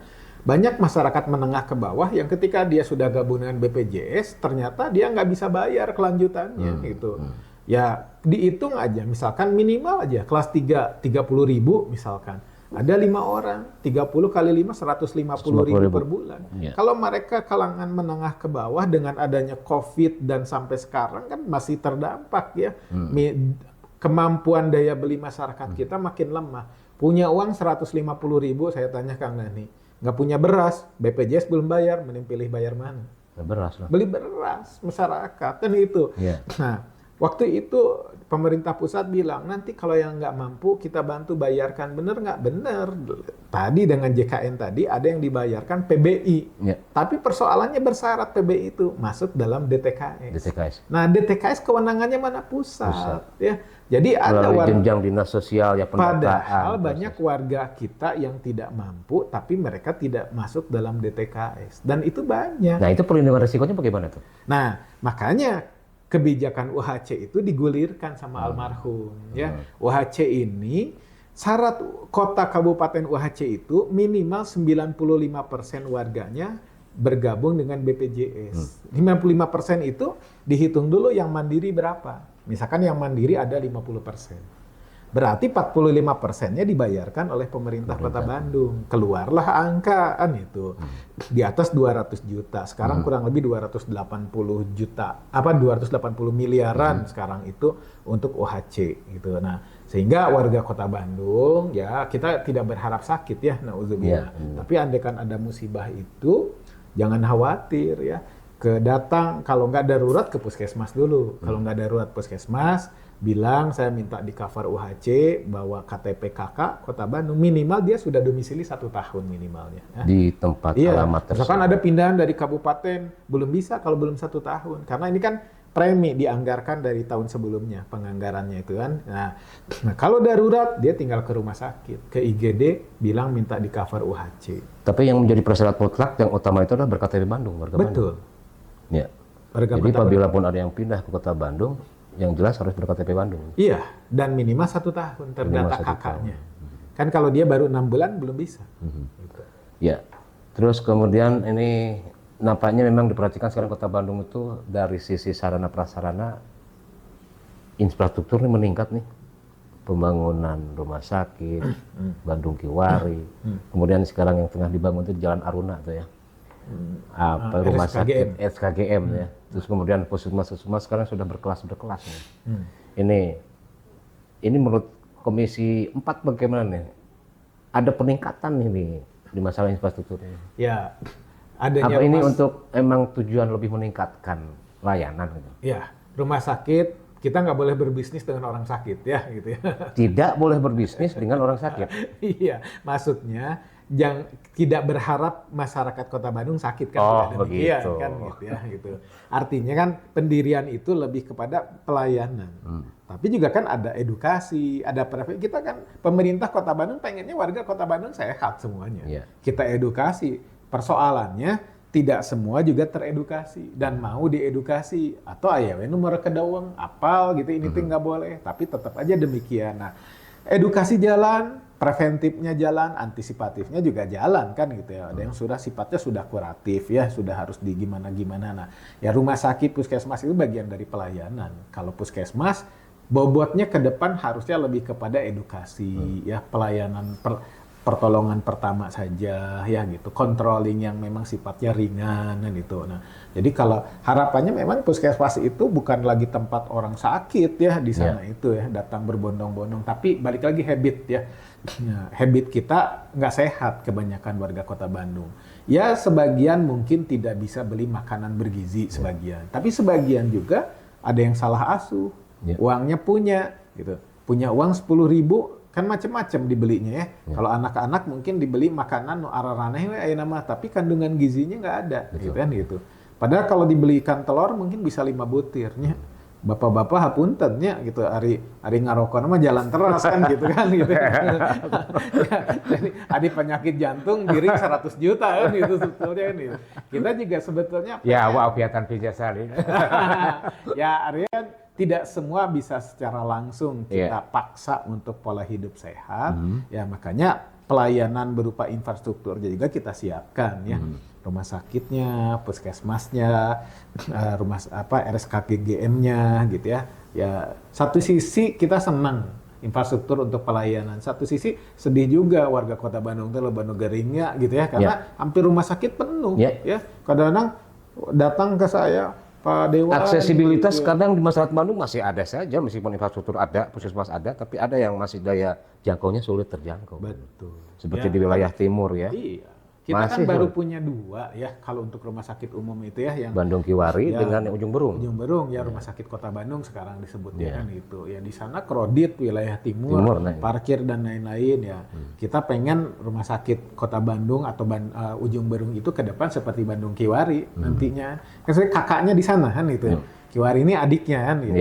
banyak masyarakat menengah ke bawah yang ketika dia sudah gabung dengan BPJS ternyata dia nggak bisa bayar kelanjutannya gitu. Ya dihitung aja, misalkan minimal aja kelas 3 30.000 misalkan. Ada 5 orang, 30 kali 5 150.000 per bulan. Kalau mereka kalangan menengah ke bawah dengan adanya COVID dan sampai sekarang kan masih terdampak ya. Kemampuan daya beli masyarakat kita makin lemah. Punya uang 150.000, saya tanya Kang Nani, nggak punya beras, BPJS belum bayar, mending pilih bayar mana? Beras lah. Beli beras masyarakat kan itu. Nah, waktu itu pemerintah pusat bilang, nanti kalau yang nggak mampu kita bantu bayarkan. Bener nggak? Bener. Tadi dengan JKN tadi ada yang dibayarkan PBI. Tapi persoalannya bersyarat PBI itu masuk dalam DTKS. Nah, DTKS kewenangannya mana? Pusat. Ya. Jadi ada jenjang dinas sosial ya, pendataan. Padahal banyak warga kita yang tidak mampu, tapi mereka tidak masuk dalam DTKS. Dan itu banyak. Nah, itu perlindungan risikonya bagaimana tuh? Nah, makanya kebijakan UHC itu digulirkan sama almarhum ya. UHC ini syarat kota kabupaten UHC itu minimal 95% warganya bergabung dengan BPJS. 55% itu dihitung dulu yang mandiri berapa. Misalkan yang mandiri ada 50%. Berarti 45%-nya dibayarkan oleh pemerintah Kota Bandung. Keluarlah angkaan itu. Di atas 200 juta. Sekarang kurang lebih 280 juta. 280 miliaran sekarang itu untuk UHC gitu. Nah, sehingga warga Kota Bandung ya kita tidak berharap sakit ya, nauzubillah. Tapi andaikan ada musibah itu jangan khawatir ya. Datang kalau nggak darurat ke puskesmas dulu. Kalau nggak darurat puskesmas, bilang saya minta di cover UHC, bawa KTP KK Kota Bandung, minimal dia sudah domisili 1 tahun minimalnya. Di tempat alamat tersebut. Misalkan ada pindahan dari kabupaten, belum bisa kalau belum 1 tahun. Karena ini kan premi dianggarkan dari tahun sebelumnya, penganggarannya itu kan. Nah, kalau darurat dia tinggal ke rumah sakit, ke IGD, bilang minta di cover UHC. Tapi yang menjadi persyarat mutlak yang utama itu adalah berKTP Bandung, warga Bandung. Betul. Ya. Jadi apabila pun ada yang pindah ke Kota Bandung, yang jelas harus berKTP Bandung. Iya, dan minimal 1 tahun terdata kakaknya. Kan kalau dia baru 6 bulan belum bisa. Gitu. Ya, terus kemudian ini nampaknya memang diperhatikan sekarang Kota Bandung itu dari sisi sarana prasarana infrastrukturnya meningkat nih. Pembangunan rumah sakit, Bandung Kiwari, kemudian sekarang yang tengah dibangun itu Jalan Aruna tuh ya. Rumah sakit SKGM ya. Terus kemudian puskesmas sekarang sudah berkelas ya. Ini menurut Komisi 4 bagaimana nih? Ada peningkatan ini di masalah infrastruktur ini. Ya, adanya apa ini untuk emang tujuan lebih meningkatkan layanan gitu? Ya, rumah sakit kita nggak boleh berbisnis dengan orang sakit ya gitu ya. Tidak boleh berbisnis dengan orang sakit. Iya, maksudnya tidak berharap masyarakat Kota Bandung sakit kan, Oh, tidak demikian begitu. kan gitu ya gitu. Artinya kan pendirian itu lebih kepada pelayanan. Tapi juga kan ada edukasi, ada kita kan pemerintah Kota Bandung pengennya warga Kota Bandung sehat semuanya. Iya. Kita edukasi. Persoalannya tidak semua juga teredukasi dan mau diedukasi atau aya we nomor kedawang apal gitu ini tuh nggak boleh, tapi tetap aja demikian. Nah, edukasi jalan, preventifnya jalan, antisipatifnya juga jalan kan gitu ya. Ada yang sudah sifatnya sudah kuratif ya, sudah harus di gimana-gimana. Nah, ya rumah sakit, puskesmas itu bagian dari pelayanan. Kalau puskesmas bobotnya ke depan harusnya lebih kepada edukasi ya, pelayanan pertolongan pertama saja ya gitu, controlling yang memang sifatnya ringan dan itu. Nah, jadi kalau harapannya memang puskesmas itu bukan lagi tempat orang sakit ya di sana itu ya, datang berbondong-bondong, tapi balik lagi habit ya. Nah, habit kita nggak sehat kebanyakan warga Kota Bandung. Ya sebagian mungkin tidak bisa beli makanan bergizi sebagian, tapi sebagian juga ada yang salah asuh. Uangnya punya gitu, punya uang 10.000 kan macam-macam dibelinya ya. Kalau anak-anak mungkin dibeli makanan nu araraneh we aya nama, tapi kandungan gizinya nggak ada gitu kan gitu. Padahal kalau dibelikan telur mungkin bisa 5 butirnya. Bapak-bapak hapuntennya gitu, ari ngarokona mah jalan terus kan gitu kan gitu. Jadi ada penyakit jantung giring 100 juta kan gitu sebetulnya kan gitu. Kita juga sebetulnya Ya, wa'afiatan fi jasadi. ya Aryan, tidak semua bisa secara langsung kita paksa untuk pola hidup sehat. Ya makanya pelayanan berupa infrastruktur juga kita siapkan ya. Rumah sakitnya, puskesmasnya, RSKGGM-nya gitu ya. Ya satu sisi kita senang infrastruktur untuk pelayanan, satu sisi sedih juga warga Kota Bandung itu Bandung geringnya gitu ya, karena hampir rumah sakit penuh ya. Kadang-kadang datang ke saya, Pak Dewa. Aksesibilitas gitu. kadang di masyarakat Bandung masih ada saja, meskipun infrastruktur ada, puskesmas ada, tapi ada yang masih daya jangkaunya sulit terjangkau. Betul. Seperti di wilayah timur ya. Iya. Kita Masih kan baru sulit. punya 2 ya kalau untuk rumah sakit umum itu ya, yang Bandung Kiwari Ya, dengan Ujung Berung. Ujung Berung ya, rumah sakit Kota Bandung sekarang disebutnya kan itu. Ya di sana kredit wilayah timur, Nah, parkir dan lain-lain ya. Kita pengen rumah sakit Kota Bandung atau Ujung Berung itu ke depan seperti Bandung Kiwari nantinya. Kan saya kakaknya di sana kan itu. Kiwari ini adiknya kan gitu.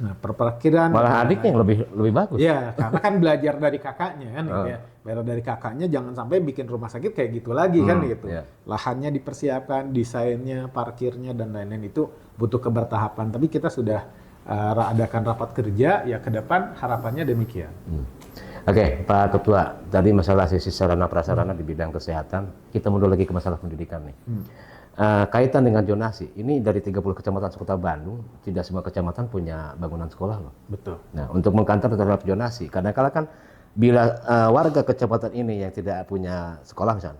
Nah, perparkiran Malah adiknya yang lebih bagus. ya, karena kan belajar dari kakaknya kan gitu ya. Belajar dari kakaknya, jangan sampai bikin rumah sakit kayak gitu lagi kan gitu. Lahannya dipersiapkan, desainnya, parkirnya dan lain-lain itu butuh kebertahapan. Tapi kita sudah adakan rapat kerja ya, ke depan harapannya demikian. Oke, Pak Ketua, tadi masalah sisi sarana prasarana di bidang kesehatan, kita mundur lagi ke masalah pendidikan nih. Kaitan dengan zonasi, ini dari 30 kecamatan Kota Bandung, tidak semua kecamatan punya bangunan sekolah loh. Betul. Nah, untuk mengkantor terhadap zonasi, kadang-kala kan bila warga kecamatan ini yang tidak punya sekolah misalnya,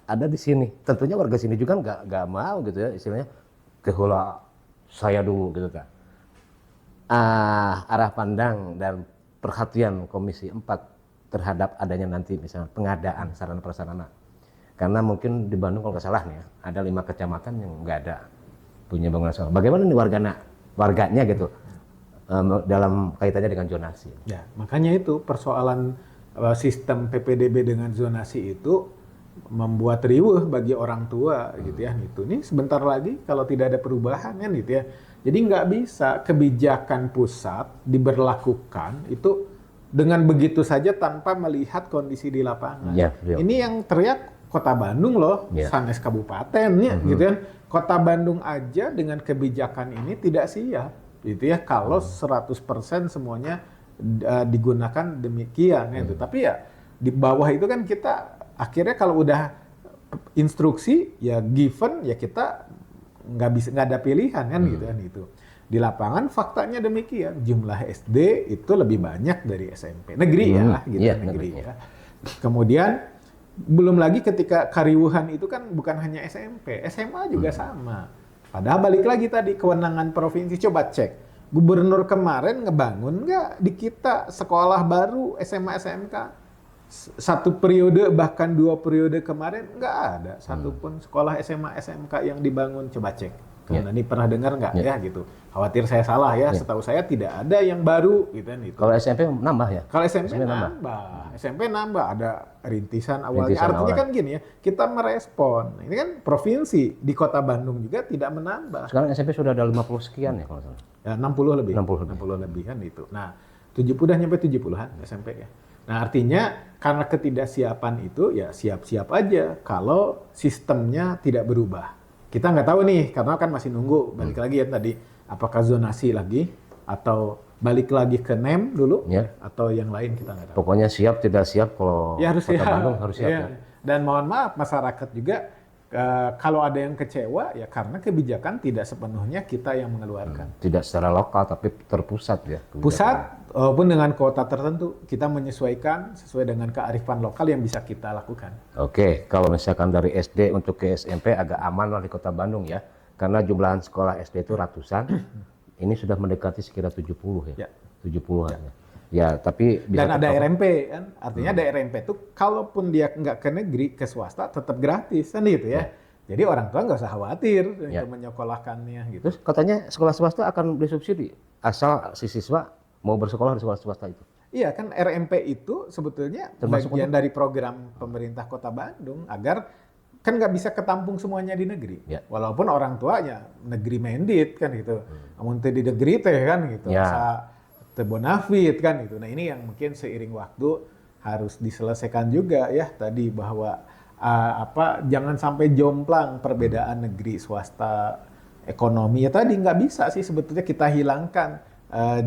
ada di sini, tentunya warga sini juga nggak mau gitu ya, istilahnya keheula saya dulu gitu kan. Arah pandang dan perhatian Komisi 4 terhadap adanya nanti misalnya pengadaan sarana prasarana. Karena mungkin di Bandung kalau nggak salah nih ya, ada 5 kecamatan yang nggak ada punya bangunan sekolah. Bagaimana nih warganya gitu dalam kaitannya dengan zonasi? Ya, makanya itu persoalan sistem PPDB dengan zonasi itu membuat riuh bagi orang tua gitu ya. Itu nih sebentar lagi kalau tidak ada perubahan kan gitu ya. Jadi nggak bisa kebijakan pusat diberlakukan itu dengan begitu saja tanpa melihat kondisi di lapangan. Ini yang teriak Kota Bandung loh, sanes kabupatennya gitu kan. Kota Bandung aja dengan kebijakan ini tidak siap gitu ya, kalau 100% semuanya digunakan demikian gitu. Tapi ya di bawah itu kan kita akhirnya kalau udah instruksi ya given ya kita nggak ada pilihan kan gitu kan itu. Di lapangan faktanya demikian, jumlah SD itu lebih banyak dari SMP negeri ya gitu negeri ya. Kemudian belum lagi ketika kariwuhan itu kan bukan hanya SMP, SMA juga sama. Padahal balik lagi tadi kewenangan provinsi, coba cek. Gubernur kemarin ngebangun nggak di kita sekolah baru SMA SMK? 1 periode bahkan 2 periode kemarin nggak ada satupun sekolah SMA SMK yang dibangun, coba cek. Nah, ini pernah dengar nggak ya gitu? Khawatir saya salah ya. Setahu saya tidak ada yang baru gitu kan itu. Kalau SMP nambah ya? Kalau SMP nambah. SMP nambah, ada rintisan awalnya. Rintisan Artinya awal. kan gini ya, kita merespon. Ini kan provinsi di Kota Bandung juga tidak menambah. Sekarang SMP sudah ada 50 sekian ya kalau salah. Ya, 60 lebih. 60 lebih kan itu. Nah, 70 udah nyampe 70-an SMP ya. Nah, artinya karena ketidaksiapan itu ya siap-siap aja kalau sistemnya tidak berubah. Kita nggak tahu nih, karena kan masih nunggu. Balik lagi ya tadi, apakah zonasi lagi atau balik lagi ke NEM dulu atau yang lain kita nggak tahu. Pokoknya siap tidak siap kalau Ya harus Kota siap. Bandung harus siap ya. Dan mohon maaf masyarakat juga kalau ada yang kecewa ya karena kebijakan tidak sepenuhnya kita yang mengeluarkan. Tidak secara lokal tapi terpusat ya. kebijakan. Pusat walaupun dengan kuota tertentu kita menyesuaikan sesuai dengan kearifan lokal yang bisa kita lakukan. Oke, kalau misalkan dari SD untuk ke SMP agak aman lah di Kota Bandung ya. Karena jumlah sekolah SD itu ratusan. Ini sudah mendekati sekitar 70 ya. 70-an ya. Ya, tapi bisa Dan ada RMP kan, artinya ada RMP itu kalaupun dia nggak ke negeri, ke swasta tetap gratis kan gitu ya. Jadi orang tua nggak usah khawatir untuk menyekolahkannya gitu. Terus katanya sekolah swasta akan disubsidi asal si siswa mau bersekolah di sekolah swasta itu. Iya kan RMP itu sebetulnya Termasuk bagian dari program pemerintah Kota Bandung agar kan nggak bisa ketampung semuanya di negeri. Walaupun orang tuanya negeri mandate kan gitu. Namun di negeri teh kan gitu. Bonafit kan itu. Nah ini yang mungkin seiring waktu harus diselesaikan juga ya tadi bahwa jangan sampai jomplang perbedaan negeri swasta ekonomi ya tadi nggak bisa sih sebetulnya kita hilangkan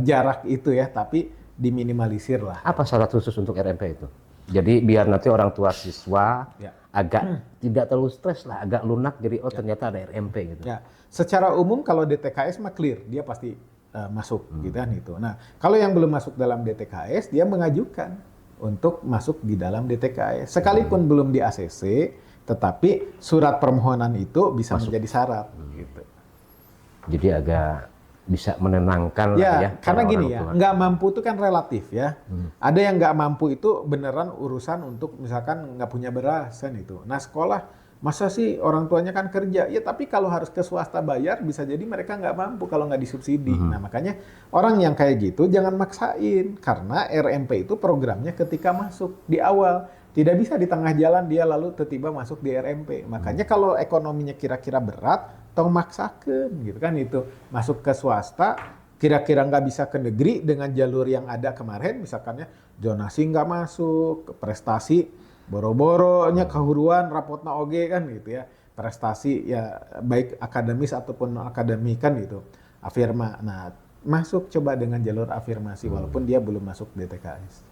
jarak itu ya tapi diminimalisir lah. Apa syarat khusus untuk RMP itu? Jadi biar nanti orang tua siswa agak tidak terlalu stres lah, agak lunak jadi ternyata ada RMP gitu. Ya, secara umum kalau DTKS mah clear dia pasti masuk gitu kan itu. Nah, kalau yang belum masuk dalam DTKS dia mengajukan untuk masuk di dalam DTKS. Sekalipun belum di ACC, tetapi surat permohonan itu bisa menjadi syarat gitu. Jadi agak bisa menenangkan lah ya. Karena gini ya, nggak mampu itu kan relatif ya. Ada yang nggak mampu itu beneran urusan untuk misalkan nggak punya beras kan itu. Nah, sekolah masa sih orang tuanya kan kerja? Ya tapi kalau harus ke swasta bayar bisa jadi mereka nggak mampu kalau nggak disubsidi. Nah makanya orang yang kayak gitu jangan maksain. Karena RMP itu programnya ketika masuk di awal. Tidak bisa di tengah jalan dia lalu tiba-tiba masuk di RMP. Makanya kalau ekonominya kira-kira berat, tong maksakan gitu kan itu. Masuk ke swasta, kira-kira nggak bisa ke negeri dengan jalur yang ada kemarin. Misalkannya zonasi nggak masuk, prestasi boro-boronya kehuruan rapotna oge kan gitu ya prestasi ya baik akademis ataupun non akademik kan gitu afirma. Nah masuk coba dengan jalur afirmasi walaupun dia belum masuk DTKS.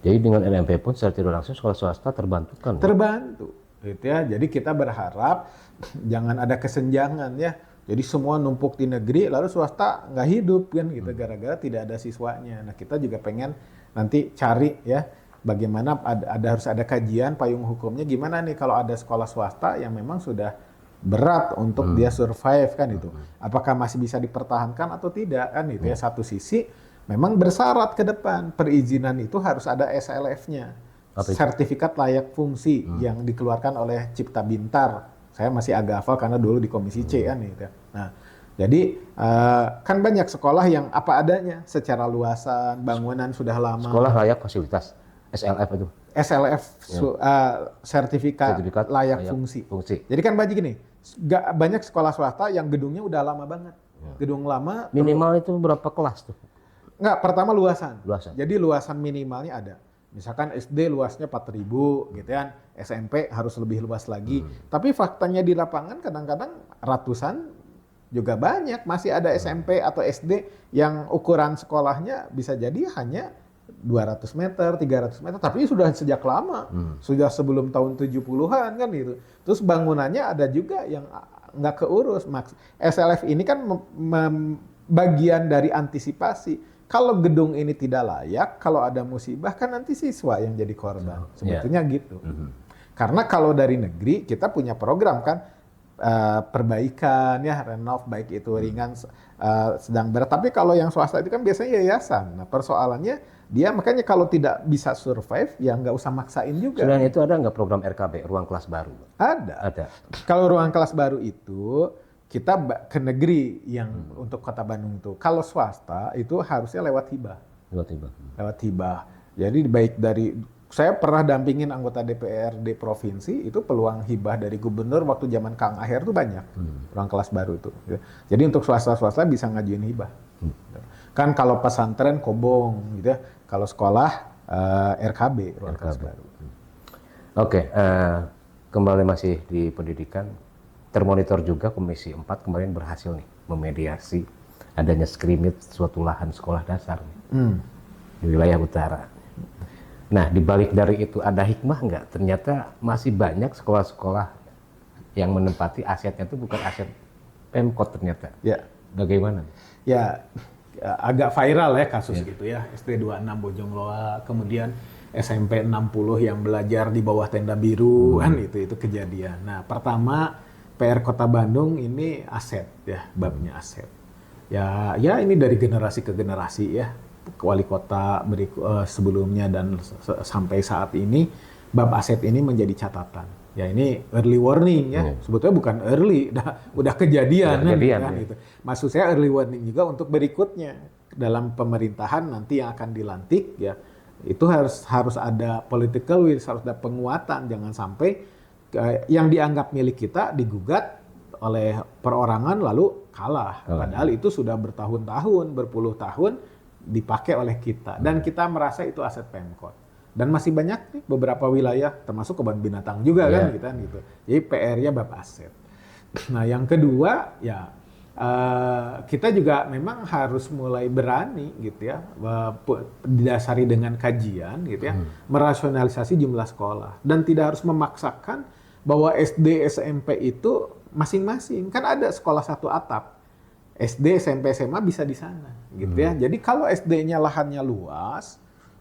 Jadi dengan RMP pun secara tidak langsung sekolah swasta terbantu kan? Terbantu gitu ya. Jadi kita berharap jangan ada kesenjangan ya. Jadi semua numpuk di negeri lalu swasta nggak hidup kan gitu gara-gara tidak ada siswanya. Nah kita juga pengen nanti cari ya bagaimana harus ada kajian payung hukumnya gimana nih kalau ada sekolah swasta yang memang sudah berat untuk dia survive kan itu. Apakah masih bisa dipertahankan atau tidak kan itu ya. Satu sisi memang bersyarat ke depan perizinan itu harus ada SLF-nya. Sertifikat layak fungsi yang dikeluarkan oleh Cipta Bintar. Saya masih agak hafal karena dulu di Komisi C kan gitu. Nah, jadi kan banyak sekolah yang apa adanya secara luasan, bangunan sudah lama. Sekolah layak fasilitas. SLF itu. SLF sertifikat layak fungsi. Jadi kan gini, banyak sekolah swasta yang gedungnya udah lama banget. Gedung lama. Minimal itu berapa kelas tuh? Enggak, pertama luasan. Jadi luasan minimalnya ada. Misalkan SD luasnya 4.000 gitu kan, SMP harus lebih luas lagi. Tapi faktanya di lapangan kadang-kadang ratusan juga banyak. Masih ada SMP atau SD yang ukuran sekolahnya bisa jadi hanya 200 meter, 300 meter, tapi sudah sejak lama, sudah sebelum tahun 70-an kan gitu. Terus bangunannya ada juga yang nggak keurus. SLF ini kan bagian dari antisipasi. Kalau gedung ini tidak layak, kalau ada musibah kan nanti siswa yang jadi korban. Sebetulnya gitu. Karena kalau dari negeri kita punya program kan perbaikan ya renov baik itu ringan sedang berat. Tapi kalau yang swasta itu kan biasanya yayasan. Nah persoalannya dia makanya kalau tidak bisa survive ya nggak usah maksain juga. Selain itu ada nggak program RKB ruang kelas baru? Ada. Kalau ruang kelas baru itu kita ke negeri yang untuk Kota Bandung itu. Kalau swasta itu harusnya lewat hibah. Lewat hibah. Jadi baik dari saya pernah dampingin anggota DPRD provinsi itu peluang hibah dari gubernur waktu zaman Kang Aher tuh banyak. Ruang kelas baru itu. Jadi untuk swasta-swasta bisa ngajuin hibah. Kan kalau pesantren kobong gitu ya. Kalau sekolah RKB, ruang kelas baru. Oke, kembali masih di pendidikan. Termonitor juga Komisi 4 kemarin berhasil nih memediasi adanya skrimit suatu lahan sekolah dasar di wilayah utara. Nah, dibalik dari itu ada hikmah nggak? Ternyata masih banyak sekolah-sekolah yang menempati asetnya itu bukan aset Pemkot ternyata. Ya. Bagaimana? Ya, agak viral ya kasus gitu ya. SD 26 Bojongloa, kemudian SMP 60 yang belajar di bawah tenda biru kan itu kejadian. Nah, pertama PR Kota Bandung ini aset ya, babnya aset. Ya ini dari generasi ke generasi ya. Wali kota sebelumnya dan sampai saat ini bab aset ini menjadi catatan. Ya ini early warning ya. Sebetulnya bukan early, udah kejadian kan, gitu. Maksud saya early warning juga untuk berikutnya dalam pemerintahan nanti yang akan dilantik ya. Itu harus ada political will, harus ada penguatan, jangan sampai yang dianggap milik kita digugat oleh perorangan lalu kalah. Padahal itu sudah bertahun-tahun, berpuluh tahun dipakai oleh kita. Dan kita merasa itu aset Pemkot. Dan masih banyak nih beberapa wilayah, termasuk kebun binatang juga kan gitu. Jadi PR-nya bab aset. Nah yang kedua ya kita juga memang harus mulai berani gitu ya, didasari dengan kajian gitu ya, merasionalisasi jumlah sekolah. Dan tidak harus memaksakan bahwa SD, SMP itu masing-masing. Kan ada sekolah satu atap. SD, SMP, SMA bisa di sana. Gitu ya. Jadi kalau SD-nya lahannya luas,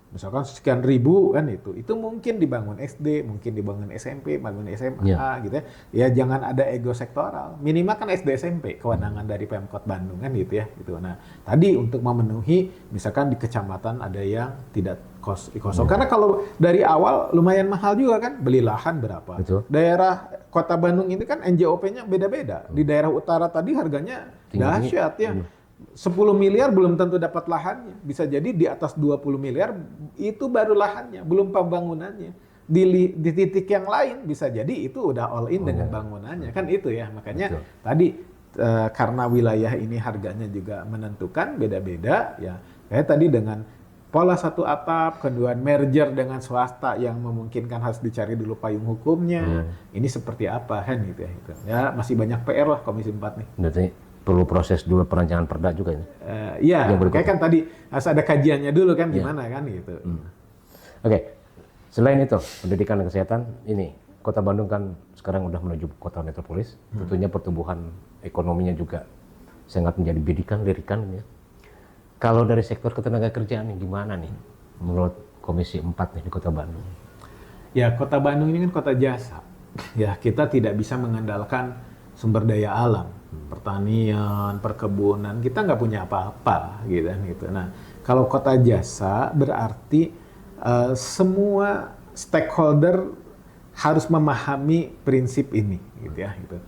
misalkan sekian ribu kan itu mungkin dibangun SD, mungkin dibangun SMP, bangun SMA gitu ya. Ya jangan ada ego sektoral. Minimal kan SD, SMP, kewenangan dari Pemkot Bandung kan gitu ya. Gitu. Nah tadi untuk memenuhi, misalkan di kecamatan ada yang tidak kosong. Karena kalau dari awal lumayan mahal juga kan, beli lahan berapa. Betul. Daerah Kota Bandung ini kan NJOP-nya beda-beda. Di daerah utara tadi harganya dahsyat ya. 10 miliar belum tentu dapat lahannya. Bisa jadi di atas 20 miliar itu baru lahannya, belum pembangunannya. Di titik yang lain bisa jadi itu udah all in dengan bangunannya. Kan itu ya. Makanya tadi karena wilayah ini harganya juga menentukan beda-beda ya. Kayak tadi dengan pola satu atap, kedua merger dengan swasta yang memungkinkan harus dicari dulu payung hukumnya. Ini seperti apa kan gitu ya. Ya masih banyak PR lah Komisi 4 nih. Berarti perlu proses dulu perancangan perda juga ya? Iya, kayak kan tadi harus ada kajiannya dulu kan gimana kan gitu. Oke, selain itu pendidikan dan kesehatan, ini Kota Bandung kan sekarang udah menuju kota metropolis. Tentunya pertumbuhan ekonominya juga sangat menjadi bidikan, lirikan ya. Kalau dari sektor ketenagakerjaan nih gimana nih menurut Komisi 4 nih di Kota Bandung? Ya Kota Bandung ini kan kota jasa. Ya kita tidak bisa mengandalkan sumber daya alam, pertanian, perkebunan, kita nggak punya apa-apa gitu. Nah kalau kota jasa berarti semua stakeholder harus memahami prinsip ini gitu ya. Gitu.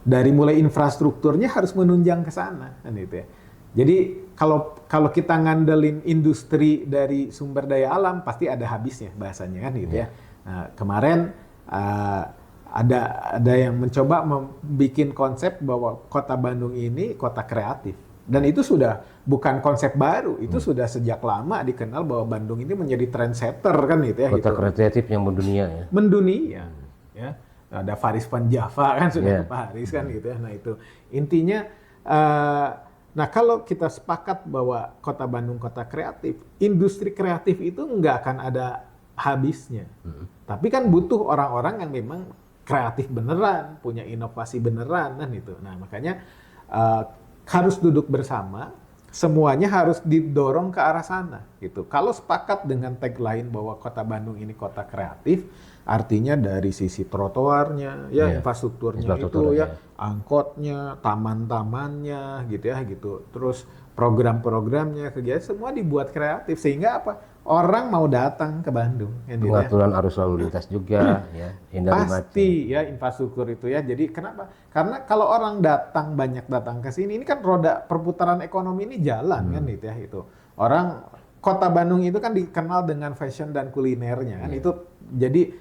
Dari mulai infrastrukturnya harus menunjang ke sana kan gitu ya. Jadi kalau kita ngandelin industri dari sumber daya alam pasti ada habisnya bahasanya kan gitu ya. Nah, kemarin ada yang mencoba membuat konsep bahwa Kota Bandung ini kota kreatif. Dan itu sudah bukan konsep baru, itu sudah sejak lama dikenal bahwa Bandung ini menjadi trendsetter kan gitu ya. Kota kreatif yang mendunia ya. Mendunia ya. Ada Faris Van Java kan sudah Paris kan gitu ya. Nah itu intinya nah kalau kita sepakat bahwa Kota Bandung kota kreatif, industri kreatif itu nggak akan ada habisnya. Tapi kan butuh orang-orang yang memang kreatif beneran, punya inovasi beneran kan itu. Nah makanya harus duduk bersama, semuanya harus didorong ke arah sana gitu. Kalau sepakat dengan tagline bahwa Kota Bandung ini kota kreatif, artinya dari sisi trotoarnya, ya infrastrukturnya itu ya, angkotnya, taman-tamannya gitu ya gitu. Terus program-programnya, kegiatan semua dibuat kreatif sehingga apa? orang mau datang ke Bandung. Ya, gitu ya. Pengaturan arus lalu lintas juga, ya, hindari macet. Pasti ya infrastruktur itu ya. Jadi kenapa? Karena kalau orang banyak datang ke sini, ini kan roda perputaran ekonomi ini jalan kan gitu ya itu. Orang Kota Bandung itu kan dikenal dengan fashion dan kulinernya kan itu. Jadi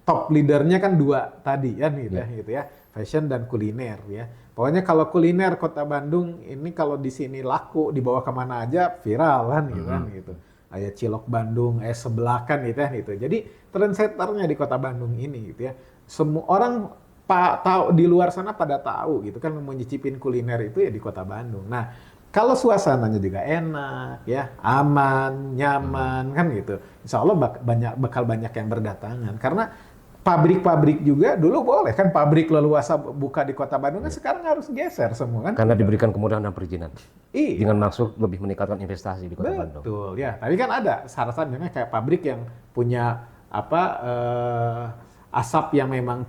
top leadernya kan dua tadi kan gitu ya. Fashion dan kuliner ya. Pokoknya kalau kuliner Kota Bandung ini kalau di sini laku, dibawa kemana aja viral kan gitu. Kayak cilok Bandung, es sebelah kan gitu. Jadi trendsetternya di Kota Bandung ini gitu ya. Semua orang tahu di luar sana pada tahu gitu kan mau nyicipin kuliner itu ya di Kota Bandung. Nah, kalau suasananya juga enak ya, aman, nyaman kan gitu. Insya Allah bakal banyak yang berdatangan karena pabrik-pabrik juga dulu boleh kan pabrik leluasa buka di Kota Bandung kan sekarang harus geser semua kan. Karena diberikan kemudahan dan perizinan. Iya. Dengan maksud lebih meningkatkan investasi di Kota Bandung. Betul ya. Tapi kan ada syarat-syaratnya kayak pabrik yang punya asap yang memang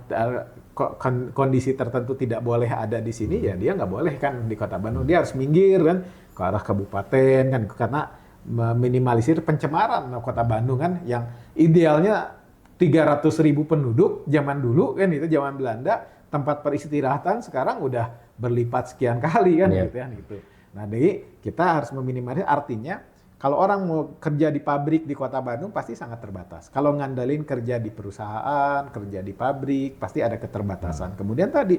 kondisi tertentu tidak boleh ada di sini ya dia nggak boleh kan di Kota Bandung. Dia harus minggir kan ke arah kabupaten kan karena meminimalisir pencemaran Kota Bandung kan yang idealnya 300.000 penduduk zaman dulu kan itu zaman Belanda tempat peristirahatan sekarang udah berlipat sekian kali kan gitu. Nah, jadi kita harus meminimalisir artinya kalau orang mau kerja di pabrik di Kota Bandung pasti sangat terbatas. Kalau ngandelin kerja di perusahaan, kerja di pabrik pasti ada keterbatasan. Kemudian tadi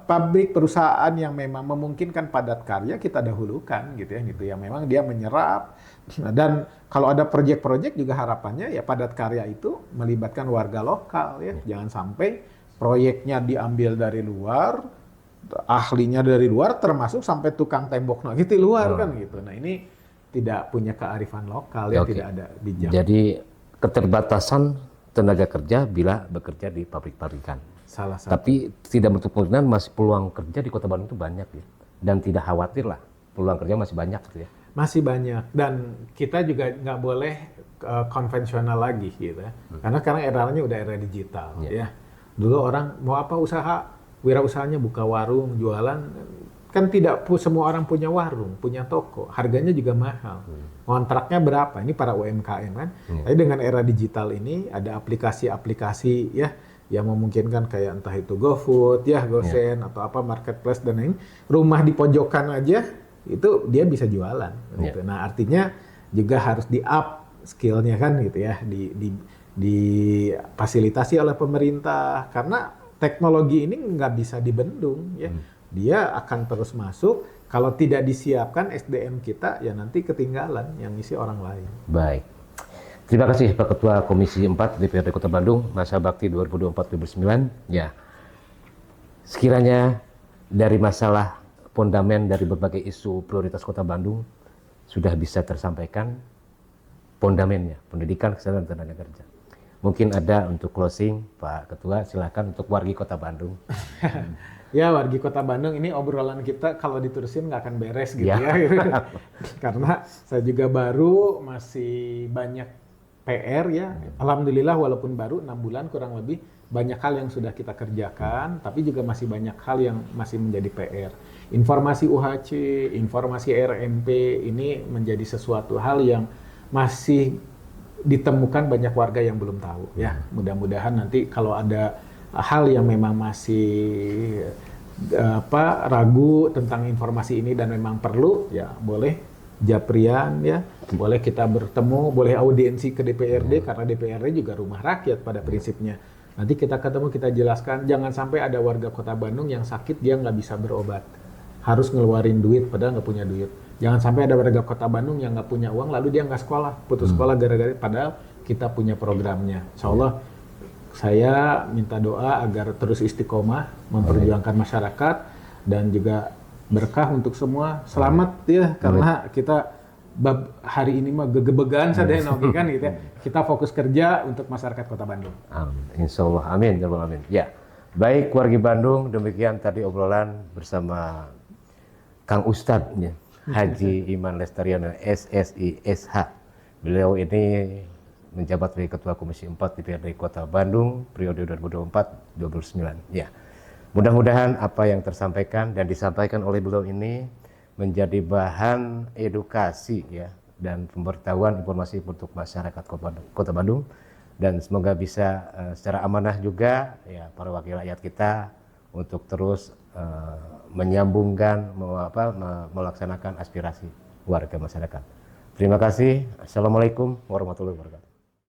pabrik perusahaan yang memang memungkinkan padat karya kita dahulukan gitu yang memang dia menyerap. Dan kalau ada proyek-proyek juga harapannya ya padat karya itu melibatkan warga lokal ya. Jangan sampai proyeknya diambil dari luar, ahlinya dari luar termasuk sampai tukang tembok gitu luar kan gitu. Nah, ini tidak punya kearifan lokal ya, tidak ada bijak. Jadi keterbatasan tenaga kerja bila bekerja di pabrik-pabrikan. Salah satu. Tapi tidak menutup kemungkinan masih peluang kerja di Kota Bandung itu banyak ya. Dan tidak khawatir lah, peluang kerja masih banyak gitu ya. Masih banyak dan kita juga nggak boleh konvensional lagi gitu ya. Karena sekarang eranya udah era digital ya. Dulu orang mau apa usaha, wirausahanya buka warung, jualan kan tidak semua orang punya warung, punya toko, harganya juga mahal. Kontraknya berapa? Ini para UMKM kan. Tapi dengan era digital ini ada aplikasi-aplikasi ya yang memungkinkan kayak entah itu GoFood ya, GoSend atau apa marketplace dan lain. Rumah di pojokan aja itu dia bisa jualan gitu. Nah, artinya juga harus di-up skill-nya kan gitu ya, difasilitasi oleh pemerintah karena teknologi ini nggak bisa dibendung ya. Dia akan terus masuk kalau tidak disiapkan SDM kita ya nanti ketinggalan yang ngisi orang lain. Baik. Terima kasih Pak Ketua Komisi 4 DPRD Kota Bandung masa bakti 2024-2029. Ya. Sekiranya dari masalah fondamen dari berbagai isu prioritas Kota Bandung sudah bisa tersampaikan fondamennya, pendidikan, kesehatan, tenaga kerja. Mungkin ada untuk closing, Pak Ketua, silakan untuk wargi Kota Bandung. Ya, wargi Kota Bandung ini obrolan kita kalau diterusin nggak akan beres gitu ya. Karena saya juga baru masih banyak PR ya. Alhamdulillah walaupun baru 6 bulan kurang lebih banyak hal yang sudah kita kerjakan, tapi juga masih banyak hal yang masih menjadi PR. Informasi UHC, informasi RMP ini menjadi sesuatu hal yang masih ditemukan banyak warga yang belum tahu ya. Mudah-mudahan nanti kalau ada hal yang memang masih ragu tentang informasi ini dan memang perlu ya boleh japrian ya, boleh kita bertemu, boleh audiensi ke DPRD karena DPRD juga rumah rakyat pada prinsipnya. Nanti kita ketemu, kita jelaskan, jangan sampai ada warga Kota Bandung yang sakit dia nggak bisa berobat, harus ngeluarin duit padahal nggak punya duit. Jangan sampai ada warga Kota Bandung yang nggak punya uang lalu dia nggak sekolah, putus sekolah gara-gara padahal kita punya programnya. Insya Allah saya minta doa agar terus istiqomah memperjuangkan masyarakat dan juga berkah untuk semua. Selamat ya karena kita hari ini mah gegebegan sadaya nogi kan gitu ya. Kita fokus kerja untuk masyarakat Kota Bandung. Amin. Insya Allah. Amin. Amin. Ya. Baik wargi Bandung, demikian tadi obrolan bersama Kang Ustadz ya. Haji Iman Lestariono SSI SH. Beliau ini menjabat sebagai Ketua Komisi 4 DPRD Kota Bandung periode 2024-2029. Ya. Mudah-mudahan apa yang tersampaikan dan disampaikan oleh beliau ini menjadi bahan edukasi ya dan pemberitahuan informasi untuk masyarakat Kota Bandung, dan semoga bisa secara amanah juga ya para wakil rakyat kita untuk terus menyambungkan melaksanakan aspirasi warga masyarakat. Terima kasih. Assalamualaikum warahmatullahi wabarakatuh.